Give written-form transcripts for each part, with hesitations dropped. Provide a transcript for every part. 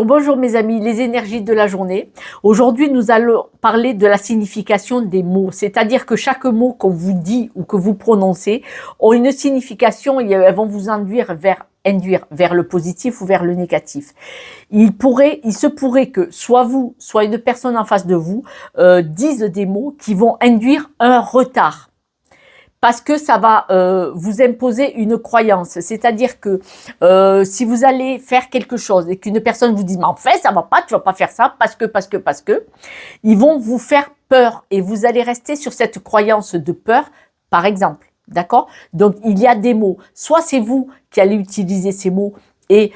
Bonjour mes amis, les énergies de la journée. Aujourd'hui, nous allons parler de la signification des mots. C'est-à-dire que chaque mot qu'on vous dit ou que vous prononcez ont une signification et elles vont vous induire vers le positif ou vers le négatif. Il se pourrait que soit vous, soit une personne en face de vous disent des mots qui vont induire un retard. Parce que ça va vous imposer une croyance. C'est-à-dire que si vous allez faire quelque chose et qu'une personne vous dit « mais en fait, ça va pas, tu vas pas faire ça parce que », ils vont vous faire peur et vous allez rester sur cette croyance de peur, par exemple. D'accord? Donc, il y a des mots. Soit c'est vous qui allez utiliser ces mots et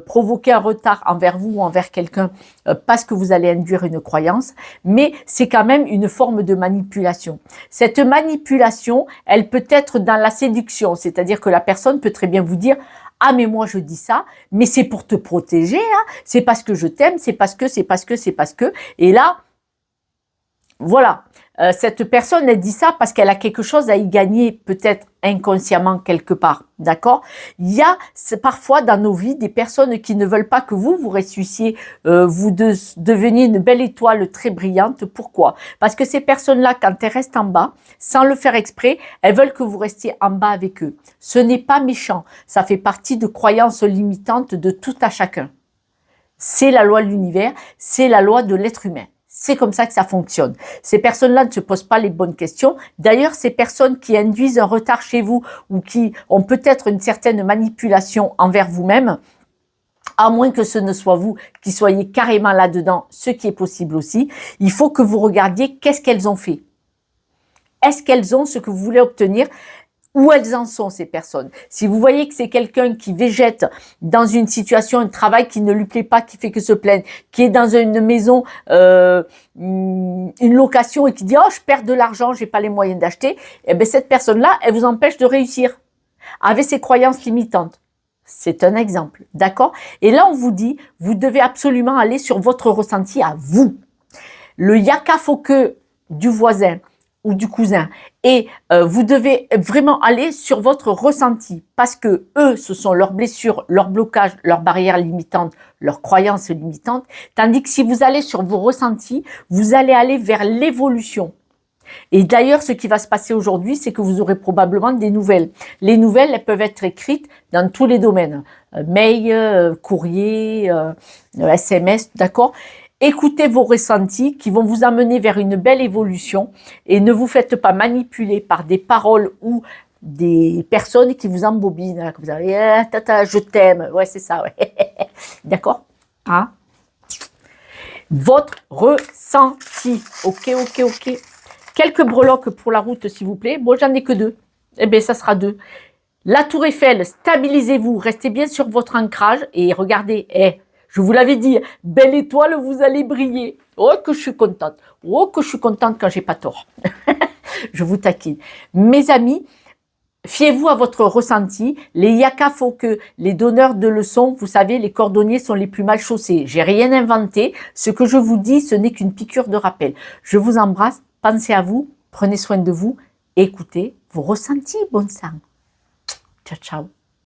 provoquer un retard envers vous ou envers quelqu'un parce que vous allez induire une croyance, mais c'est quand même une forme de manipulation. Cette manipulation, elle peut être dans la séduction, c'est-à-dire que la personne peut très bien vous dire « Ah mais moi je dis ça, mais c'est pour te protéger, hein, c'est parce que je t'aime, c'est parce que », et là, voilà. Cette personne, elle dit ça parce qu'elle a quelque chose à y gagner, peut-être inconsciemment quelque part, d'accord? Il y a parfois dans nos vies des personnes qui ne veulent pas que vous ressuscitiez, vous deveniez une belle étoile très brillante. Pourquoi? Parce que ces personnes-là, quand elles restent en bas, sans le faire exprès, elles veulent que vous restiez en bas avec eux. Ce n'est pas méchant, ça fait partie de croyances limitantes de tout à chacun. C'est la loi de l'univers, c'est la loi de l'être humain. C'est comme ça que ça fonctionne. Ces personnes-là ne se posent pas les bonnes questions. D'ailleurs, ces personnes qui induisent un retard chez vous ou qui ont peut-être une certaine manipulation envers vous-même, à moins que ce ne soit vous qui soyez carrément là-dedans, ce qui est possible aussi, il faut que vous regardiez qu'est-ce qu'elles ont fait. Est-ce qu'elles ont ce que vous voulez obtenir ? Où elles en sont, ces personnes? Si vous voyez que c'est quelqu'un qui végète dans une situation, un travail qui ne lui plaît pas, qui fait que se plaindre, qui est dans une maison, une location et qui dit « Oh, je perds de l'argent, j'ai pas les moyens d'acheter », eh bien, cette personne-là, elle vous empêche de réussir avec ses croyances limitantes. C'est un exemple, d'accord? Et là, on vous dit, vous devez absolument aller sur votre ressenti à vous. Le yaka faut que du voisin ou du cousin. Et vous devez vraiment aller sur votre ressenti parce que eux, ce sont leurs blessures, leurs blocages, leurs barrières limitantes, leurs croyances limitantes. Tandis que si vous allez sur vos ressentis, vous allez aller vers l'évolution. Et d'ailleurs, ce qui va se passer aujourd'hui, c'est que vous aurez probablement des nouvelles. Les nouvelles, elles peuvent être écrites dans tous les domaines. Mail, courrier, SMS, d'accord ? Écoutez vos ressentis qui vont vous amener vers une belle évolution et ne vous faites pas manipuler par des paroles ou des personnes qui vous embobinent. Comme vous avez, tata, je t'aime. Ouais, c'est ça, ouais. D'accord? Hein? Votre ressenti. Ok. Quelques breloques pour la route, s'il vous plaît. Bon, j'en ai que 2. Eh bien, ça sera 2. La Tour Eiffel, stabilisez-vous. Restez bien sur votre ancrage et regardez, je vous l'avais dit, belle étoile, vous allez briller. Oh, que je suis contente. Oh, que je suis contente quand j'ai pas tort. Je vous taquine. Mes amis, fiez-vous à votre ressenti. Les yakas, faut que les donneurs de leçons, vous savez, les cordonniers sont les plus mal chaussés. J'ai rien inventé. Ce que je vous dis, ce n'est qu'une piqûre de rappel. Je vous embrasse. Pensez à vous. Prenez soin de vous. Écoutez vos ressentis, bon sang. Ciao, ciao.